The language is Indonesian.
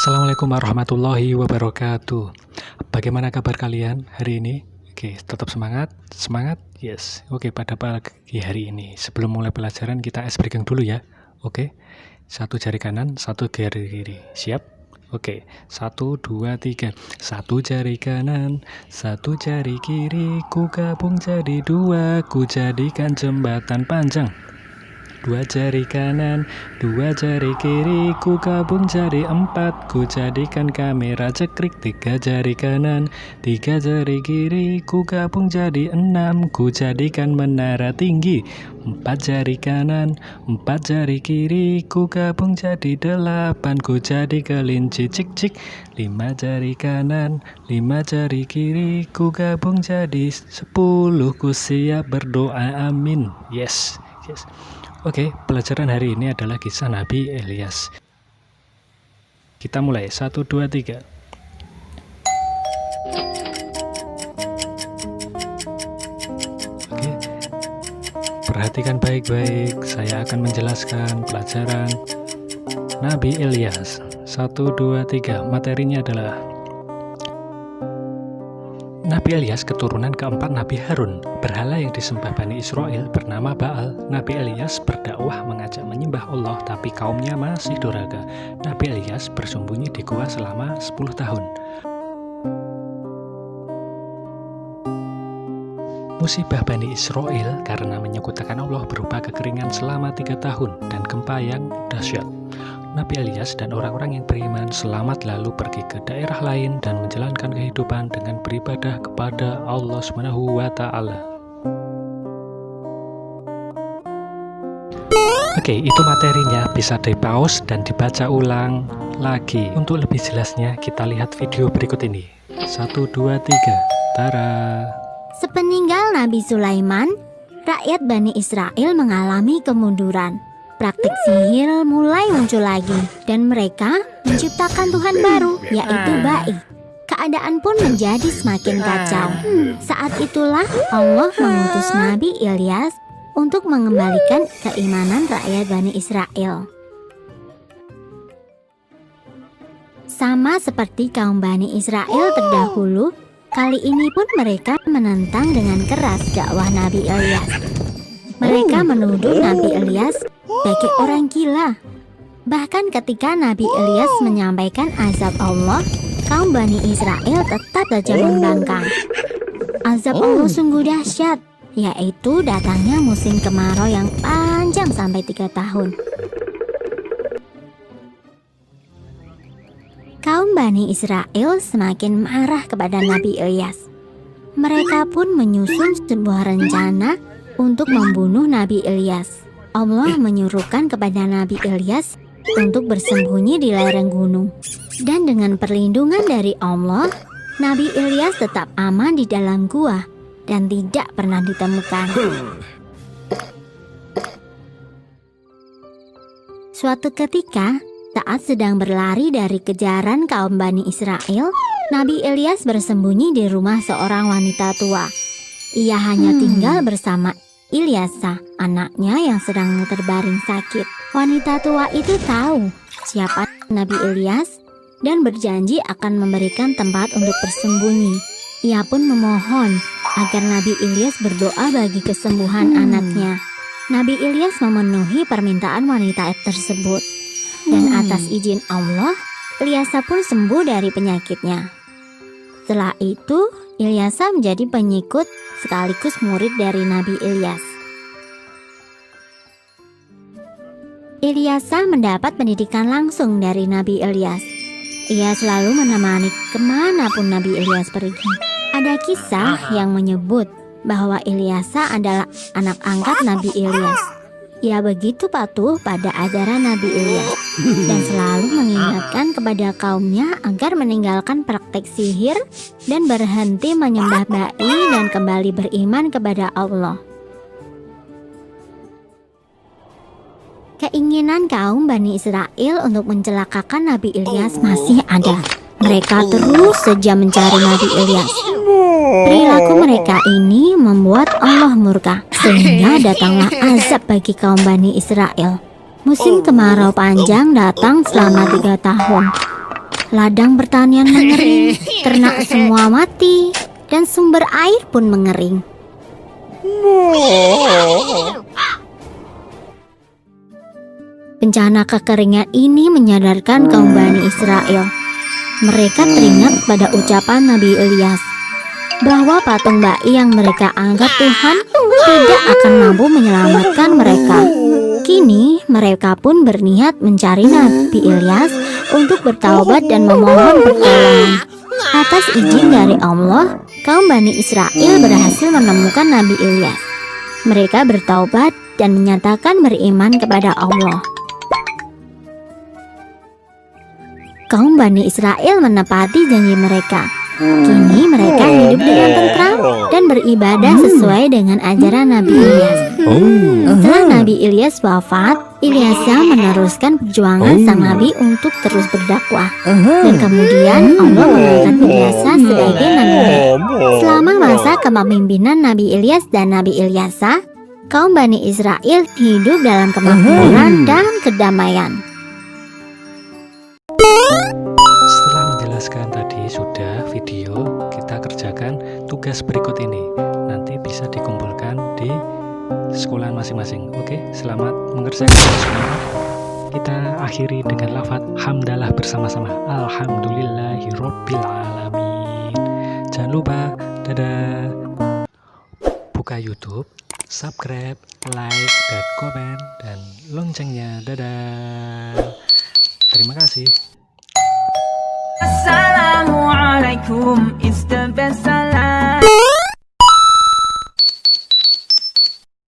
Assalamualaikum warahmatullahi wabarakatuh. Bagaimana kabar kalian hari ini? Oke, tetap semangat, semangat, yes. Oke, pada pagi hari ini, sebelum mulai pelajaran kita ice breaking dulu ya. Oke, satu jari kanan, satu jari kiri. Siap? Oke, 1, 2, 3. Satu jari kanan, satu jari kiri, ku gabung jadi dua, ku jadikan jembatan panjang. Dua jari kanan, dua jari kiri, ku gabung jadi 4, ku jadikan kamera cekrik. Tiga jari kanan, tiga jari kiri, ku gabung jadi 6, ku jadikan menara tinggi. 4 jari kanan, 4 jari kiri, ku gabung jadi 8, ku jadi kelinci cik cik. 5 jari kanan, 5 jari kiri, ku gabung jadi 10, ku siap berdoa amin. Yes. Oke, pelajaran hari ini adalah kisah Nabi Ilyas. Kita mulai, 1, 2, 3. Oke, perhatikan baik-baik, saya akan menjelaskan pelajaran Nabi Ilyas. 1, 2, 3. Materinya adalah Nabi Ilyas keturunan keempat Nabi Harun. Berhala yang disembah Bani Israel bernama Baal. Nabi Ilyas berdakwah mengajak menyembah Allah, tapi kaumnya masih durhaka. Nabi Ilyas bersembunyi di gua selama 10 tahun. Musibah Bani Israel karena menyekutukan Allah berupa kekeringan selama 3 tahun dan gempa yang dahsyat. Nabi Ilyas dan orang-orang yang beriman selamat lalu pergi ke daerah lain dan menjalankan kehidupan dengan beribadah kepada Allah SWT. Oke, itu materinya, bisa di-pause dan dibaca ulang lagi. Untuk lebih jelasnya, kita lihat video berikut ini. 1, 2, 3. Tara. Sepeninggal Nabi Sulaiman, rakyat Bani Israel mengalami kemunduran. Praktik sihir mulai muncul lagi dan mereka menciptakan Tuhan baru, yaitu Ba'i. Keadaan pun menjadi semakin kacau. Saat itulah Allah mengutus Nabi Ilyas untuk mengembalikan keimanan rakyat Bani Israel. Sama seperti kaum Bani Israel terdahulu, kali ini pun mereka menentang dengan keras dakwah Nabi Ilyas. Mereka menuduh Nabi Ilyas sebagai orang gila. Bahkan ketika Nabi Ilyas menyampaikan azab Allah, kaum Bani Israel tetap saja membangkang. Azab Allah sungguh dahsyat, yaitu datangnya musim kemarau yang panjang sampai 3 tahun. Kaum Bani Israel semakin marah kepada Nabi Ilyas. Mereka pun menyusun sebuah rencana untuk membunuh Nabi Ilyas. Allah menyuruhkan kepada Nabi Ilyas untuk bersembunyi di lereng gunung. Dan dengan perlindungan dari Allah, Nabi Ilyas tetap aman di dalam gua dan tidak pernah ditemukan. Suatu ketika, saat sedang berlari dari kejaran kaum Bani Israel, Nabi Ilyas bersembunyi di rumah seorang wanita tua. Ia hanya tinggal bersama Ilyasa, anaknya yang sedang terbaring sakit. Wanita tua itu tahu siapa Nabi Ilyas dan berjanji akan memberikan tempat untuk bersembunyi. Ia pun memohon agar Nabi Ilyas berdoa bagi kesembuhan anaknya. Nabi Ilyas memenuhi permintaan wanita tersebut. Dan atas izin Allah, Ilyasa pun sembuh dari penyakitnya. Setelah itu, Ilyasa menjadi pengikut sekaligus murid dari Nabi Ilyas. Ilyasa mendapat pendidikan langsung dari Nabi Ilyas. Ia selalu menemani kemanapun Nabi Ilyas pergi. Ada kisah yang menyebut bahwa Ilyasa adalah anak angkat Nabi Ilyas. Ia begitu patuh pada ajaran Nabi Ilyas dan selalu mengingatkan kepada kaumnya agar meninggalkan praktek sihir dan berhenti menyembah Ba'i dan kembali beriman kepada Allah. Keinginan kaum Bani Israel untuk mencelakakan Nabi Ilyas masih ada. Mereka terus saja mencari Nabi Ilyas. Perilaku mereka ini membuat Allah murka, sehingga datanglah azab bagi kaum Bani Israel. Musim kemarau panjang datang selama 3 tahun. ladang pertanian mengering, ternak semua mati, dan sumber air pun mengering. Bencana kekeringan ini menyadarkan kaum Bani Israel. Mereka teringat pada ucapan Nabi Ilyas bahwa patung ba'i yang mereka anggap Tuhan tidak akan mampu menyelamatkan mereka. Kini mereka pun berniat mencari Nabi Ilyas untuk bertaubat dan memohon pertolongan. Atas izin dari Allah, kaum Bani Israel berhasil menemukan Nabi Ilyas. Mereka bertaubat dan menyatakan beriman kepada Allah. Kaum Bani Israel menepati janji mereka. Kini mereka hidup dengan tentram dan beribadah sesuai dengan ajaran Nabi Ilyas. Setelah Nabi Ilyas wafat, Ilyasa meneruskan perjuangan sang Nabi untuk terus berdakwah. Dan kemudian Allah mengangkat Ilyasa sebagai Nabi. Selama masa kepemimpinan Nabi Ilyas dan Nabi Ilyasa, kaum Bani Israel hidup dalam kemakmuran dan kedamaian. Setelah menjelaskan tadi sudah video, kita kerjakan tugas berikut ini. Nanti bisa dikumpulkan di sekolahan masing-masing. Oke, selamat mengerjakan semua. Kita akhiri dengan lafaz hamdalah bersama-sama. Alhamdulillahirabbil alamin. Jangan lupa, dadah. Buka YouTube, subscribe, like, dan komen, dan loncengnya. Dadah. Terima kasih. Assalamualaikum, it's the best salam.